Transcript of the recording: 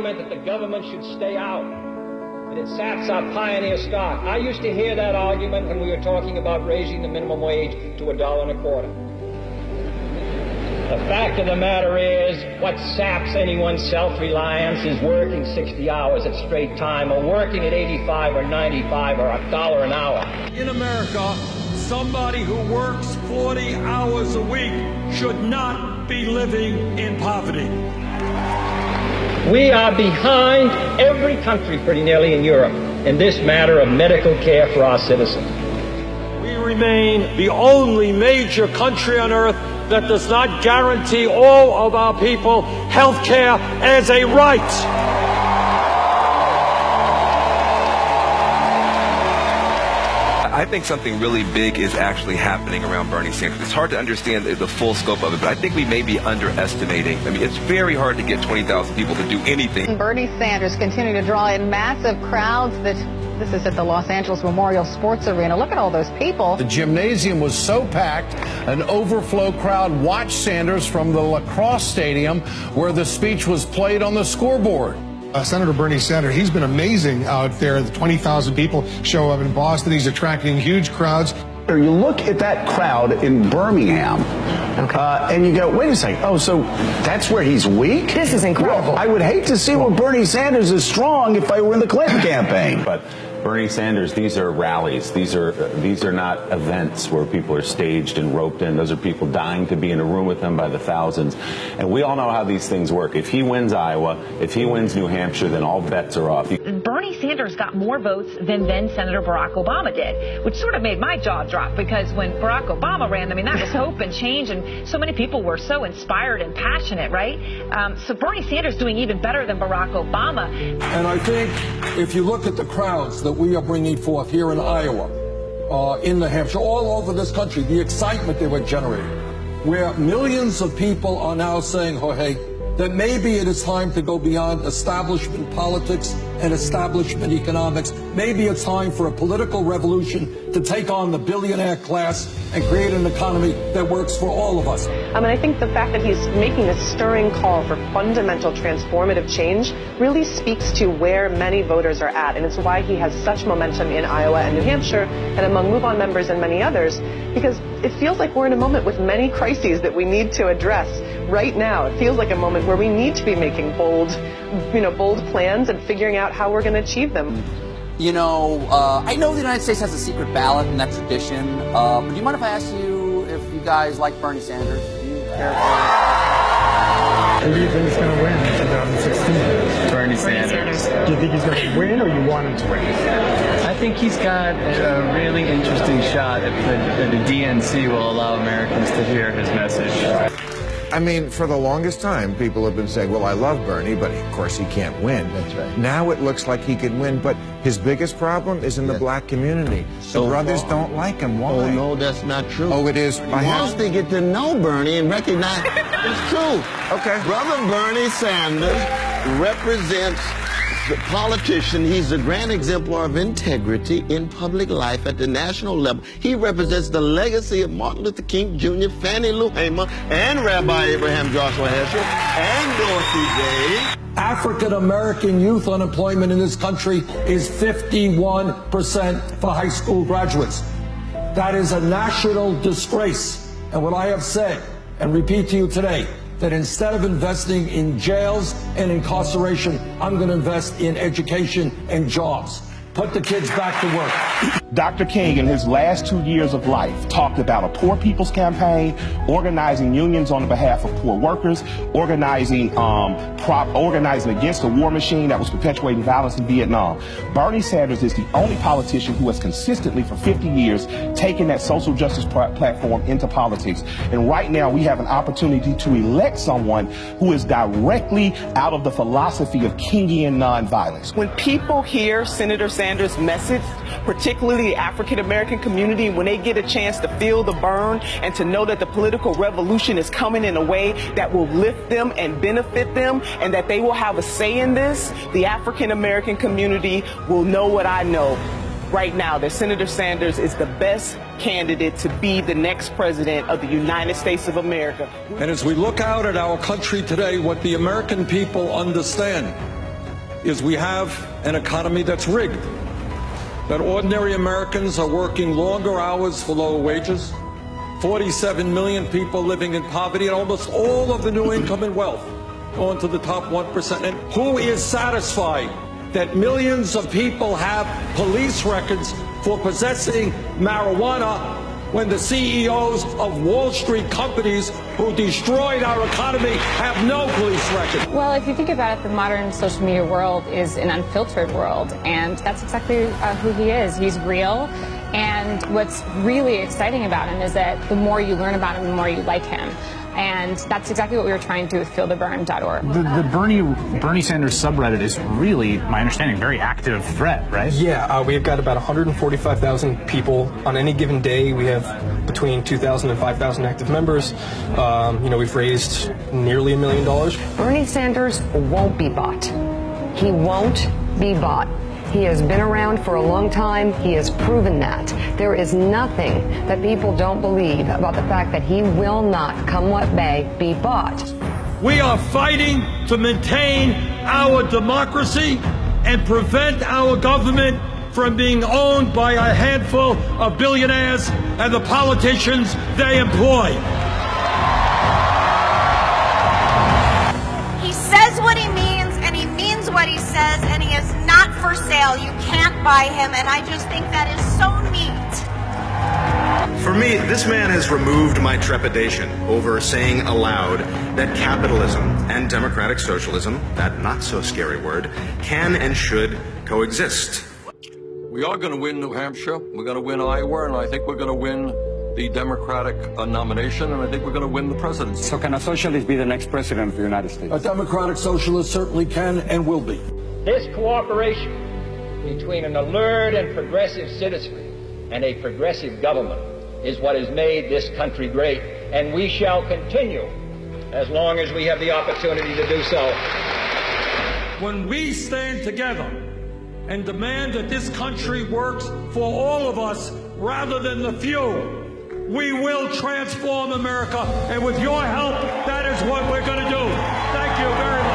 argument that the government should stay out, and it saps our pioneer stock. I used to hear that argument when we were talking about raising the minimum wage to $1.25. The fact of the matter is, what saps anyone's self-reliance is working 60 hours at straight time, or working at 85 or 95 or $1 an hour. In America, somebody who works 40 hours a week should not be living in poverty. We are behind every country pretty nearly in Europe in this matter of medical care for our citizens. We remain the only major country on earth that does not guarantee all of our people health care as a right. I think something really big is actually happening around Bernie Sanders. It's hard to understand the full scope of it, but I think we may be underestimating. I mean, it's very hard to get 20,000 people to do anything. Bernie Sanders continuing to draw in massive crowds. This is at the Los Angeles Memorial Sports Arena. Look at all those people. The gymnasium was so packed, an overflow crowd watched Sanders from the lacrosse stadium where the speech was played on the scoreboard. Senator Bernie Sanders, he's been amazing out there. The 20,000 people show up in Boston. He's attracting huge crowds. You look at that crowd in Birmingham, and you go, wait a second, oh, so that's where he's weak? This is incredible. Well, I would hate to see where Bernie Sanders is strong if I were in the Clinton campaign. But Bernie Sanders, these are rallies. These are not events where people are staged and roped in. Those are people dying to be in a room with him by the thousands. And we all know how these things work. If he wins Iowa, if he wins New Hampshire, then all bets are off. Bernie Sanders got more votes than then Senator Barack Obama did, which sort of made my jaw drop, because when Barack Obama ran, I mean, that was hope and change, and so many people were so inspired and passionate, right? So Bernie Sanders doing even better than Barack Obama. And I think if you look at the crowds that we are bringing forth here in Iowa, in New Hampshire, all over this country, the excitement they were generating, where millions of people are now saying, Jorge, that maybe it is time to go beyond establishment politics and establishment economics. Maybe it's time for a political revolution to take on the billionaire class and create an economy that works for all of us. And I think the fact that he's making this stirring call for fundamental transformative change really speaks to where many voters are at. And it's why he has such momentum in Iowa and New Hampshire and among Move On members and many others, because it feels like we're in a moment with many crises that we need to address right now. It feels like a moment where we need to be making bold plans and figuring out how we're going to achieve them. You know, I know the United States has a secret ballot and that tradition, but do you mind if I ask you if you guys like Bernie Sanders? Do you care for Who do you think is going to win in 2016? Bernie Sanders. Do you think he's going to win, or you want him to win? I think he's got a really interesting shot if the DNC will allow Americans to hear his message. I mean, for the longest time, people have been saying, well, I love Bernie, but of course he can't win. That's right. Now it looks like he could win, but his biggest problem is in the black community. The brothers don't like him. Why? Oh, no, that's not true. Oh, it is. Once they get to know Bernie and recognize it's true. Okay. Brother Bernie Sanders represents the politician. He's a grand exemplar of integrity in public life at the national level. He represents the legacy of Martin Luther King Jr., Fannie Lou Hamer, and Rabbi Abraham Joshua Heschel, and Dorothy Day. African-American youth unemployment in this country is 51% for high school graduates. That is a national disgrace. And what I have said, and repeat to you today, that instead of investing in jails and incarceration, I'm going to invest in education and jobs. Put the kids back to work. Dr. King, in his last 2 years of life, talked about a poor people's campaign, organizing unions on behalf of poor workers, organizing against the war machine that was perpetuating violence in Vietnam. Bernie Sanders is the only politician who has consistently, for 50 years, taken that social justice platform into politics. And right now, we have an opportunity to elect someone who is directly out of the philosophy of Kingian nonviolence. When people hear Senator Sanders' message, particularly the African-American community, when they get a chance to feel the burn and to know that the political revolution is coming in a way that will lift them and benefit them, and that they will have a say in this, the African-American community will know what I know right now, that Senator Sanders is the best candidate to be the next president of the United States of America. And as we look out at our country today, what the American people understand is we have an economy that's rigged, that ordinary Americans are working longer hours for lower wages, 47 million people living in poverty, and almost all of the new income and wealth going to the top 1%. And who is satisfied that millions of people have police records for possessing marijuana when the CEOs of Wall Street companies who destroyed our economy have no police record? Well, if you think about it, the modern social media world is an unfiltered world, and that's exactly who he is. He's real, and what's really exciting about him is that the more you learn about him, the more you like him. And that's exactly what we were trying to do with feeltheburn.org. The Bernie Sanders subreddit is really, my understanding, very active thread, right? Yeah, we've got about 145,000 people on any given day. We have between 2,000 and 5,000 active members. We've raised nearly $1 million. Bernie Sanders won't be bought. He won't be bought. He has been around for a long time. He has proven that. There is nothing that people don't believe about the fact that he will not, come what may, be bought. We are fighting to maintain our democracy and prevent our government from being owned by a handful of billionaires and the politicians they employ. He says what he means, and he means what he says, and he is not for sale. You can't buy him, and I just think that is so neat. For me, this man has removed my trepidation over saying aloud that capitalism and democratic socialism, that not so scary word, can and should coexist. We are going to win New Hampshire, we're going to win Iowa, and I think we're going to win the Democratic nomination, and I think we're going to win the presidency. So can a socialist be the next president of the United States? A democratic socialist certainly can and will be. This cooperation between an alert and progressive citizenry and a progressive government is what has made this country great, and we shall continue as long as we have the opportunity to do so. When we stand together and demand that this country works for all of us rather than the few, we will transform America, and with your help, that is what we're going to do. Thank you very much.